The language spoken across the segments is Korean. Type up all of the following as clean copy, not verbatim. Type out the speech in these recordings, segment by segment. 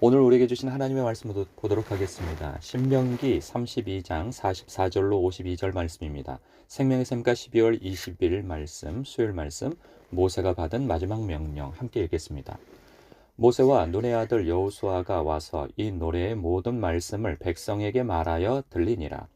오늘 우리에게 주신 하나님의 말씀을 보도록 하겠습니다. 신명기 32장 44절로 52절 말씀입니다. 생명의 샘가 12월 20일 말씀, 수요일 말씀, 모세가 받은 마지막 명령 함께 읽겠습니다. 모세와 눈의 아들 여호수아가 와서 이 노래의 모든 말씀을 백성에게 말하여 들리니라.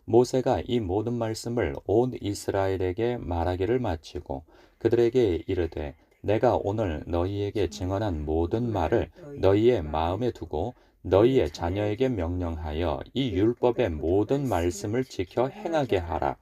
모세가 이 모든 말씀을 온 이스라엘에게 말하기를 마치고 그들에게 이르되 내가 오늘 너희에게 증언한 모든 말을 너희의 마음에 두고 너희의 자녀에게 명령하여 이 율법의 모든 말씀을 지켜 행하게 하라.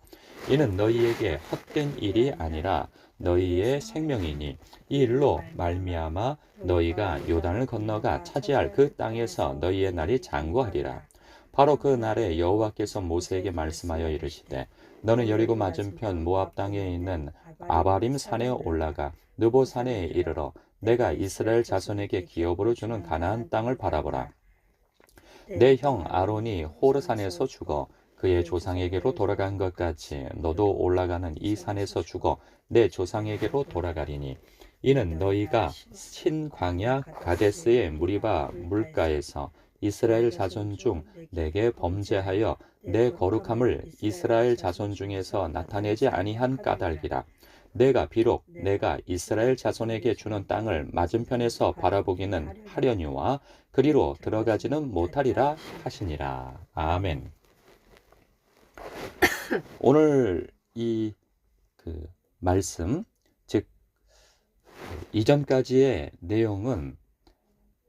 이는 너희에게 헛된 일이 아니라 너희의 생명이니 이 일로 말미암아 너희가 요단을 건너가 차지할 그 땅에서 너희의 날이 장구하리라. 바로 그 날에 여호와께서 모세에게 말씀하여 이르시되 너는 여리고 맞은편 모압 땅에 있는 아바림 산에 올라가 느보 산에 이르러 내가 이스라엘 자손에게 기업으로 주는 가나안 땅을 바라보라. 내 형 아론이 호르 산에서 죽어 그의 조상에게로 돌아간 것 같이 너도 올라가는 이 산에서 죽어 내 조상에게로 돌아가리니 이는 너희가 신 광야 가데스의 무리바 물가에서 이스라엘 자손 중 내게 범죄하여 내 거룩함을 이스라엘 자손 중에서 나타내지 아니한 까닭이라. 내가 비록 내가 이스라엘 자손에게 주는 땅을 맞은편에서 바라보기는 하려니와 그리로 들어가지는 못하리라 하시니라. 아멘. 오늘 이 말씀, 즉 이전까지의 내용은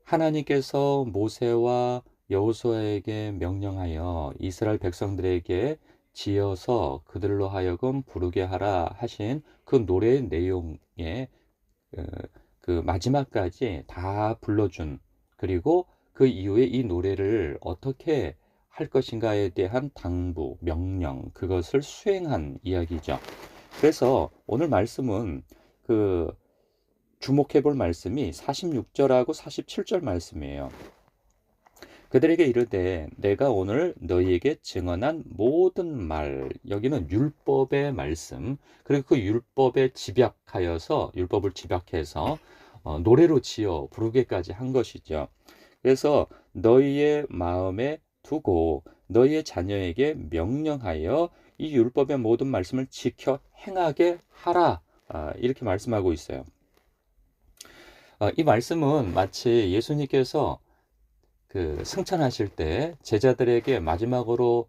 하나님께서 모세와 여호수아에게 명령하여 이스라엘 백성들에게 지어서 그들로 하여금 부르게 하라 하신 그 노래의 내용의 그 마지막까지 다 불러준, 그리고 그 이후에 이 노래를 어떻게 할 것인가에 대한 당부, 명령, 그것을 수행한 이야기죠. 그래서 오늘 말씀은 주목해 볼 말씀이 46절하고 47절 말씀이에요. 그들에게 이르되 내가 오늘 너희에게 증언한 모든 말, 여기는 율법의 말씀, 그리고 그 율법에 율법을 집약해서 노래로 지어 부르게까지 한 것이죠. 그래서 너희의 마음에 두고 너희의 자녀에게 명령하여 이 율법의 모든 말씀을 지켜 행하게 하라, 이렇게 말씀하고 있어요. 이 말씀은 마치 예수님께서 승천하실 때 제자들에게 마지막으로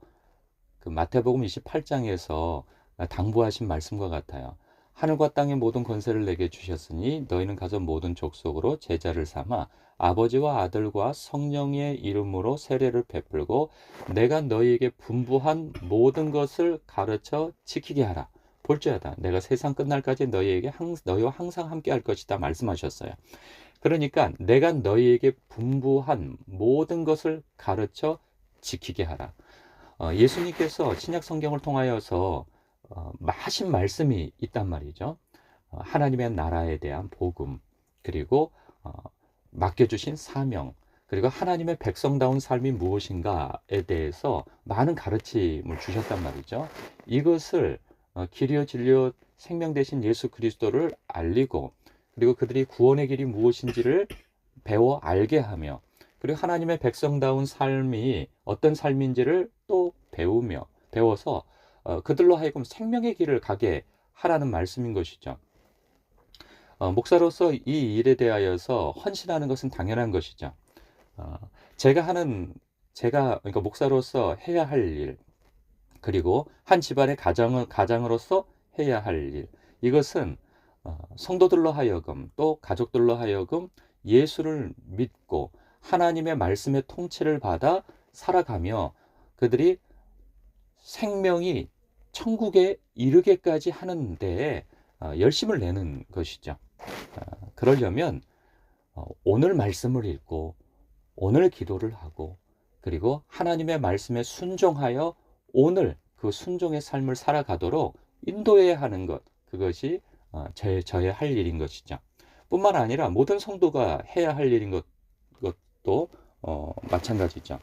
마태복음 28장에서 당부하신 말씀과 같아요. 하늘과 땅의 모든 권세를 내게 주셨으니 너희는 가서 모든 족속으로 제자를 삼아 아버지와 아들과 성령의 이름으로 세례를 베풀고 내가 너희에게 분부한 모든 것을 가르쳐 지키게 하라. 볼지어다 내가 세상 끝날까지 너희와 항상 함께 할 것이다 말씀하셨어요. 그러니까 내가 너희에게 분부한 모든 것을 가르쳐 지키게 하라. 예수님께서 신약 성경을 통하여서 하신 말씀이 있단 말이죠. 하나님의 나라에 대한 복음, 그리고 맡겨주신 사명, 그리고 하나님의 백성다운 삶이 무엇인가에 대해서 많은 가르침을 주셨단 말이죠. 이것을 길이요 진리요 생명 되신 예수 그리스도를 알리고, 그리고 그들이 구원의 길이 무엇인지를 배워 알게 하며, 그리고 하나님의 백성다운 삶이 어떤 삶인지를 또 배워서 그들로 하여금 생명의 길을 가게 하라는 말씀인 것이죠. 목사로서 이 일에 대하여서 헌신하는 것은 당연한 것이죠. 그러니까 목사로서 해야 할 일, 그리고 한 집안의 가장으로서 해야 할 일, 이것은 성도들로 하여금 또 가족들로 하여금 예수를 믿고 하나님의 말씀의 통치를 받아 살아가며 그들이 생명이 천국에 이르게까지 하는 데에 열심을 내는 것이죠. 그러려면 오늘 말씀을 읽고 오늘 기도를 하고, 그리고 하나님의 말씀에 순종하여 오늘 그 순종의 삶을 살아가도록 인도해야 하는 것, 그것이 저의 할 일인 것이죠. 뿐만 아니라 모든 성도가 해야 할 일인 것도 마찬가지죠.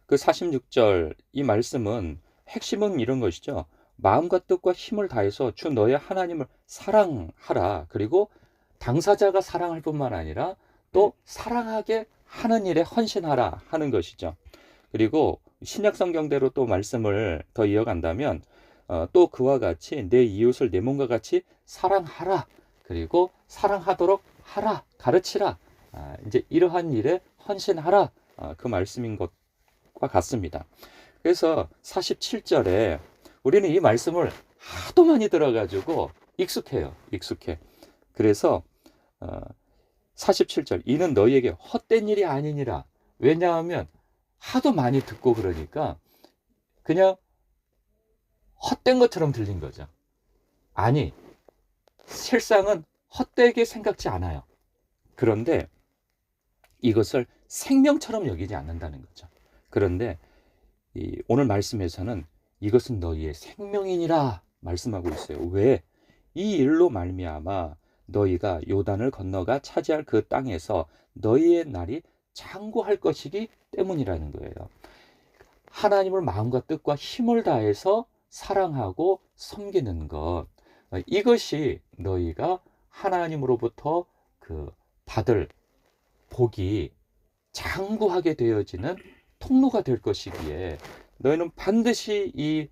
그 46절 이 말씀은 핵심은 이런 것이죠. 마음과 뜻과 힘을 다해서 주 너의 하나님을 사랑하라. 그리고 당사자가 사랑할 뿐만 아니라 또 사랑하게 하는 일에 헌신하라 하는 것이죠. 그리고 신약 성경대로 또 말씀을 더 이어간다면 또 그와 같이 내 이웃을 내 몸과 같이 사랑하라. 그리고 사랑하도록 하라. 가르치라. 이제 이러한 일에 헌신하라. 그 말씀인 것과 같습니다. 그래서 47절에 우리는 이 말씀을 하도 많이 들어가지고 익숙해요. 익숙해. 그래서 47절 이는 너희에게 헛된 일이 아니니라. 왜냐하면 하도 많이 듣고 그러니까 그냥 헛된 것처럼 들린 거죠. 아니, 실상은 헛되게 생각지 않아요. 그런데 이것을 생명처럼 여기지 않는다는 거죠. 그런데 오늘 말씀에서는 이것은 너희의 생명이니라 말씀하고 있어요. 왜? 이 일로 말미암아 너희가 요단을 건너가 차지할 그 땅에서 너희의 날이 장구할 것이기 때문이라는 거예요. 하나님을 마음과 뜻과 힘을 다해서 사랑하고 섬기는 것, 이것이 너희가 하나님으로부터 받을 복이 장구하게 되어지는 통로가 될 것이기에 너희는 반드시 이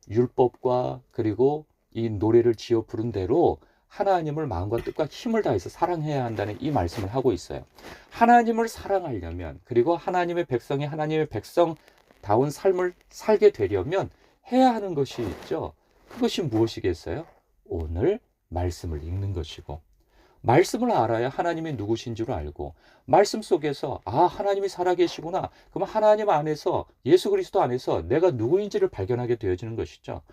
율법과 그리고 이 노래를 지어 부른 대로 하나님을 마음과 뜻과 힘을 다해서 사랑해야 한다는 이 말씀을 하고 있어요. 하나님을 사랑하려면 그리고 하나님의 백성이 하나님의 백성다운 삶을 살게 되려면 해야 하는 것이 있죠. 그것이 무엇이겠어요? 오늘 말씀을 읽는 것이고, 말씀을 알아야 하나님이 누구신 줄 알고, 말씀 속에서 하나님이 살아계시구나. 그럼 하나님 안에서, 예수 그리스도 안에서 내가 누구인지를 발견하게 되어지는 것이죠.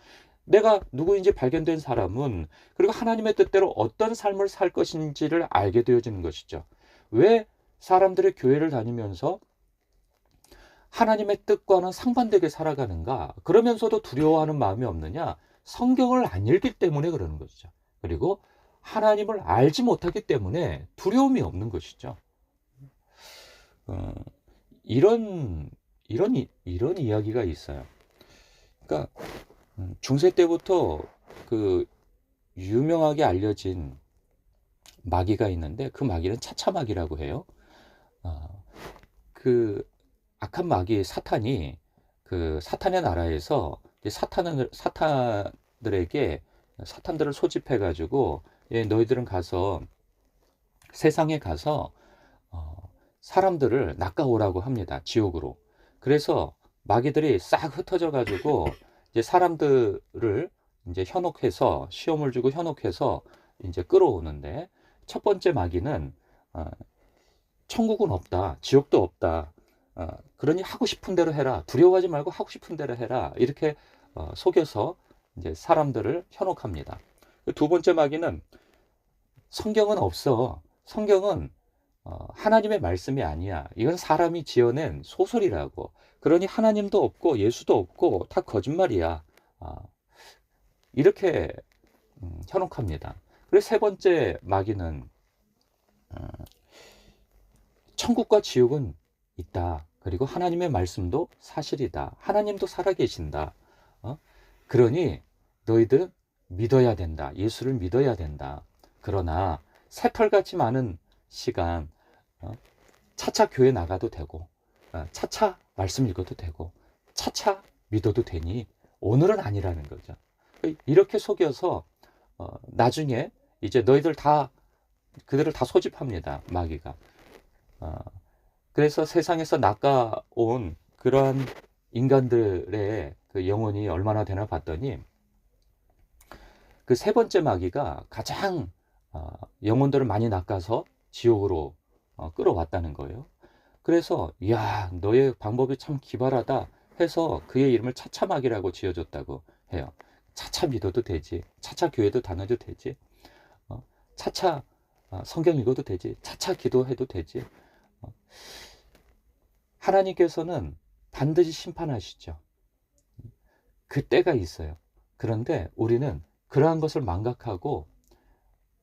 내가 누구인지 발견된 사람은 그리고 하나님의 뜻대로 어떤 삶을 살 것인지를 알게 되어지는 것이죠. 왜 사람들의 교회를 다니면서 하나님의 뜻과는 상반되게 살아가는가? 그러면서도 두려워하는 마음이 없느냐? 성경을 안 읽기 때문에 그러는 것이죠. 그리고 하나님을 알지 못하기 때문에 두려움이 없는 것이죠. 이런 이야기가 있어요. 그러니까 중세 때부터 그 유명하게 알려진 마귀가 있는데 그 마귀는 차차마귀라고 해요. 그 악한 마귀 사탄이 그 사탄의 나라에서 사탄들을 소집해 가지고 너희들은 가서 세상에 가서 사람들을 낚아오라고 합니다. 지옥으로. 그래서 마귀들이 싹 흩어져 가지고 이제 사람들을 이제 현혹해서 시험을 주고 현혹해서 이제 끌어오는데, 첫 번째 마귀는 천국은 없다, 지옥도 없다. 그러니 하고 싶은 대로 해라. 두려워하지 말고 하고 싶은 대로 해라. 이렇게 속여서 이제 사람들을 현혹합니다. 두 번째 마귀는 성경은 없어. 성경은 하나님의 말씀이 아니야. 이건 사람이 지어낸 소설이라고. 그러니 하나님도 없고 예수도 없고 다 거짓말이야. 이렇게 현혹합니다. 그리고 세 번째 마귀는 천국과 지옥은 있다. 그리고 하나님의 말씀도 사실이다. 하나님도 살아계신다. 그러니 너희들은 믿어야 된다. 예수를 믿어야 된다. 그러나 새털같이 많은 시간 차차 교회 나가도 되고, 차차 말씀 읽어도 되고, 차차 믿어도 되니 오늘은 아니라는 거죠. 이렇게 속여서 나중에 이제 그들을 다 소집합니다. 마귀가. 그래서 세상에서 낚아온 그러한 인간들의 그 영혼이 얼마나 되나 봤더니 그 세 번째 마귀가 가장 영혼들을 많이 낚아서 지옥으로 끌어왔다는 거예요. 그래서 너의 방법이 참 기발하다 해서 그의 이름을 차차마귀라고 지어줬다고 해요. 차차 믿어도 되지, 차차 교회도 다녀도 되지, 차차 성경 읽어도 되지, 차차 기도해도 되지. 하나님께서는 반드시 심판하시죠. 그 때가 있어요. 그런데 우리는 그러한 것을 망각하고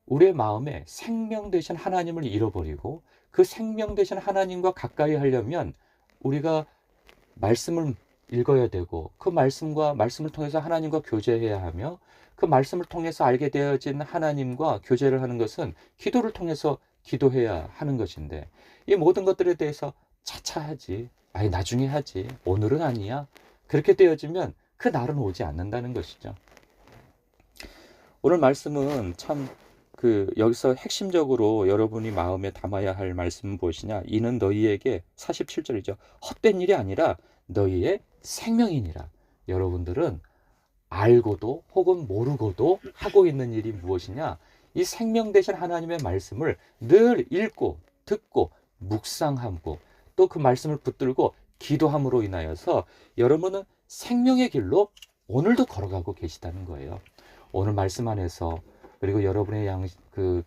우리의 마음에 생명 되신 하나님을 잃어버리고, 그 생명 되신 하나님과 가까이 하려면 우리가 말씀을 읽어야 되고, 그 말씀을 통해서 하나님과 교제해야 하며, 그 말씀을 통해서 알게 되어진 하나님과 교제를 하는 것은 기도를 통해서 기도해야 하는 것인데 이 모든 것들에 대해서 차차 하지, 아니 나중에 하지, 오늘은 아니야, 그렇게 되어지면 그 날은 오지 않는다는 것이죠. 오늘 말씀은 참 여기서 핵심적으로 여러분이 마음에 담아야 할 말씀은 무엇이냐? 이는 너희에게 47절이죠. 헛된 일이 아니라 너희의 생명이니라. 여러분들은 알고도 혹은 모르고도 하고 있는 일이 무엇이냐? 이 생명 되신 하나님의 말씀을 늘 읽고 듣고 묵상하고 또 그 말씀을 붙들고 기도함으로 인하여서 여러분은 생명의 길로 오늘도 걸어가고 계시다는 거예요. 오늘 말씀 안에서 그리고 여러분의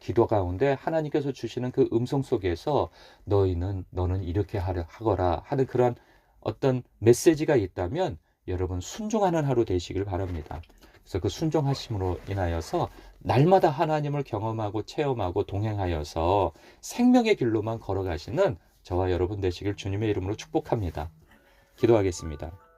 기도 가운데 하나님께서 주시는 그 음성 속에서 너는 이렇게 하거라 하는 그런 어떤 메시지가 있다면 여러분 순종하는 하루 되시길 바랍니다. 그래서 그 순종하심으로 인하여서 날마다 하나님을 경험하고 체험하고 동행하여서 생명의 길로만 걸어가시는 저와 여러분 되시길 주님의 이름으로 축복합니다. 기도하겠습니다.